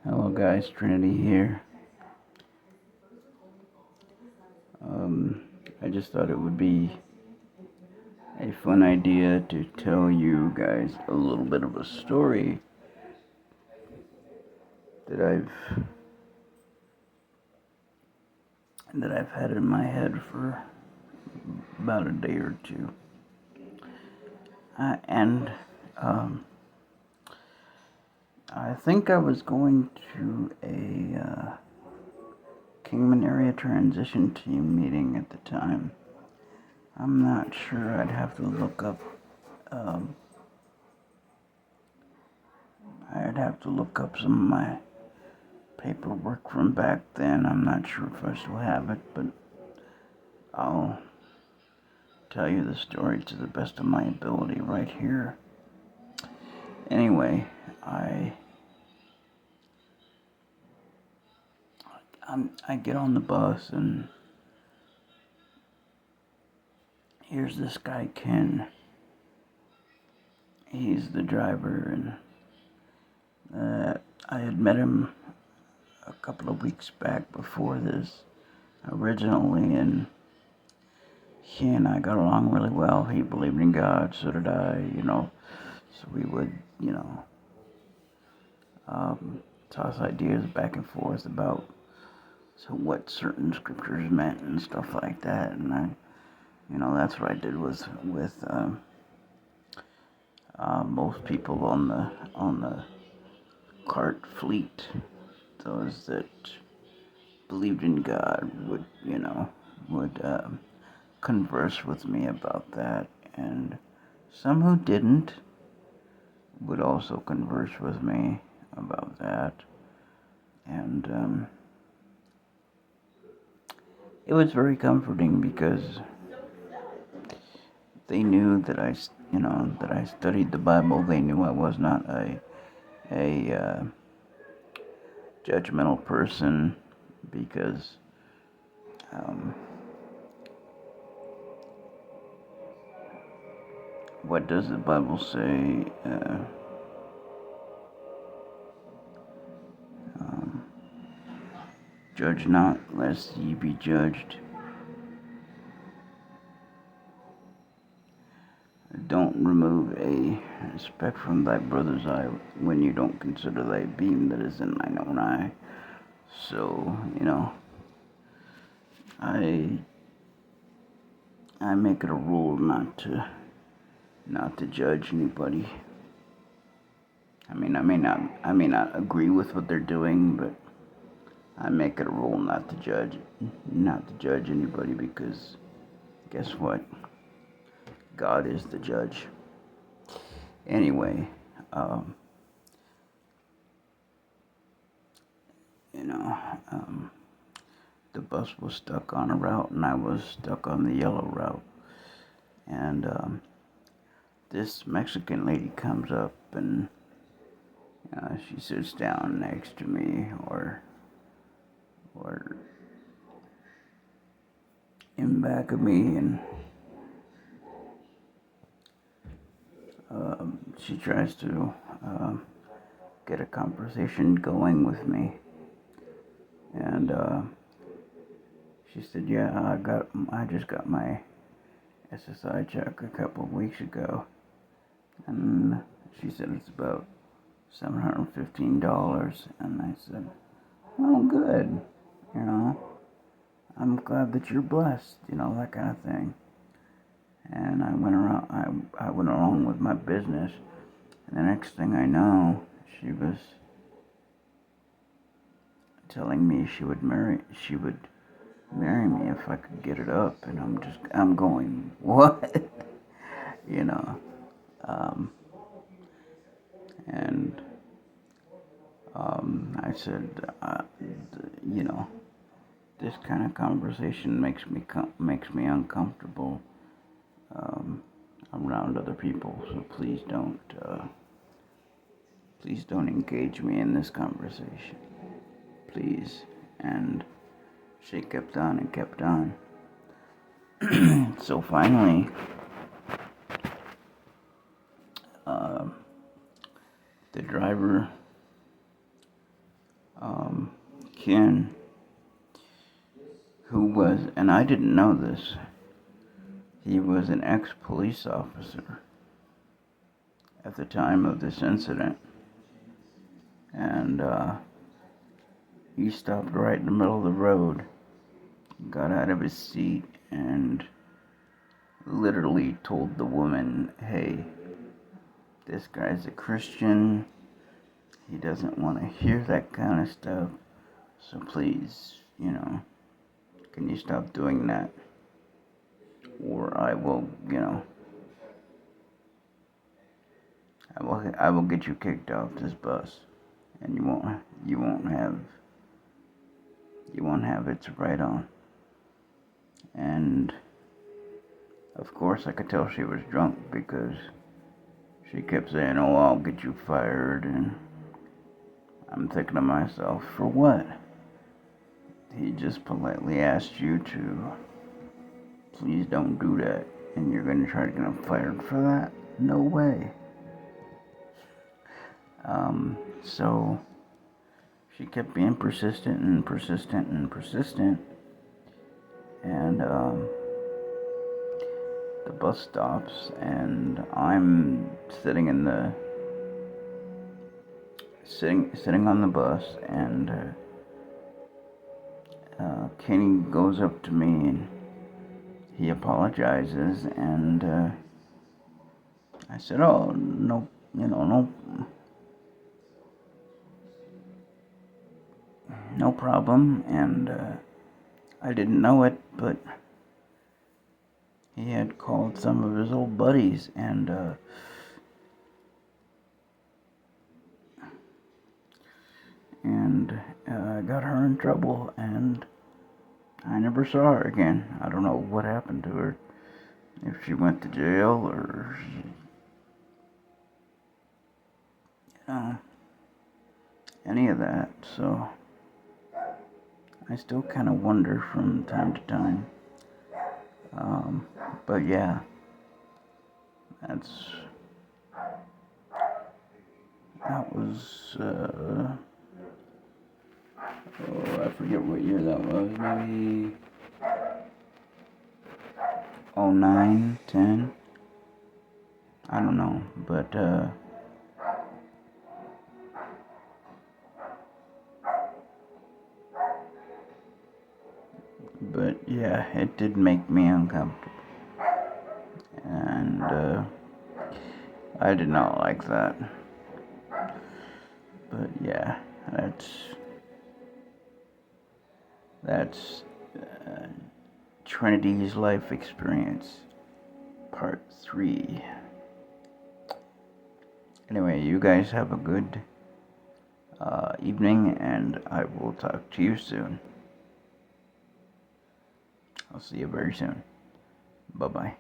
Hello guys, Trinity here. I just thought it would be a fun idea to tell you guys a little bit of a story that I've had in my head for about a day or two. And I think I was going to a Kingman area transition team meeting at the time. I'm not sure. I'd have to look up. Um, I'd have to look up some of my paperwork from back then. I'm not sure if I still have it, but I'll tell you the story to the best of my ability right here. Anyway, I get on the bus and here's this guy Ken. He's the driver, and I had met him a couple of weeks back before this originally, and he and I got along really well. He believed in God, so did I, so we would, toss ideas back and forth about what certain scriptures meant and stuff like that. And that's what I did with most people on the cart fleet. Those that believed in God would converse with me about that, and some who didn't would also converse with me about that. And it was very comforting because they knew that I studied the Bible. They knew I was not a judgmental person because what does the Bible say? Judge not, lest ye be judged. Don't remove a speck from thy brother's eye when you don't consider thy beam that is in thine own eye. So, I make it a rule not to judge anybody. I may not agree with what they're doing, but I make it a rule not to judge anybody, because guess what? God is the judge. Anyway, the bus was stuck on a route and I was stuck on the yellow route. And this Mexican lady comes up and she sits down next to me or in back of me, and she tries to get a conversation going with me. And she said, "Yeah, I just got my SSI check a couple of weeks ago," and she said it's about $715. And I said, "Oh, good. I'm glad that you're blessed. That kind of thing." And I went along with my business, and the next thing I know, she was telling me she would marry me if I could get it up, and I'm going, what? you know, um, and I said, this kind of conversation makes me uncomfortable around other people, so please don't engage me in this conversation, please. And she kept on and kept on. So finally, the driver Ken, who was, and I didn't know this, he was an ex-police officer at the time of this incident. And he stopped right in the middle of the road, got out of his seat, and literally told the woman, hey, this guy's a Christian. He doesn't want to hear that kind of stuff. So please, can you stop doing that? Or I will, I will get you kicked off this bus, and you won't have it to write on. And of course, I could tell she was drunk because she kept saying, "Oh, I'll get you fired," and I'm thinking to myself, for what? He just politely asked you to please don't do that, and you're going to try to get him fired for that? No way. So she kept being persistent, and the bus stops, and I'm sitting on the bus, and Kenny goes up to me, and he apologizes, and I said, "Oh, no, no problem," and I didn't know it, but he had called some of his old buddies, and got her in trouble, and I never saw her again. I don't know what happened to her, if she went to jail or, any of that. So I still kind of wonder from time to time. But yeah, that was, I forget what year that was, maybe 09, 10, I don't know, but yeah, it did make me uncomfortable, and I did not like that. But yeah, that's Trinity's life experience, part 3. Anyway, you guys have a good evening, and I will talk to you soon. I'll see you very soon. Bye-bye.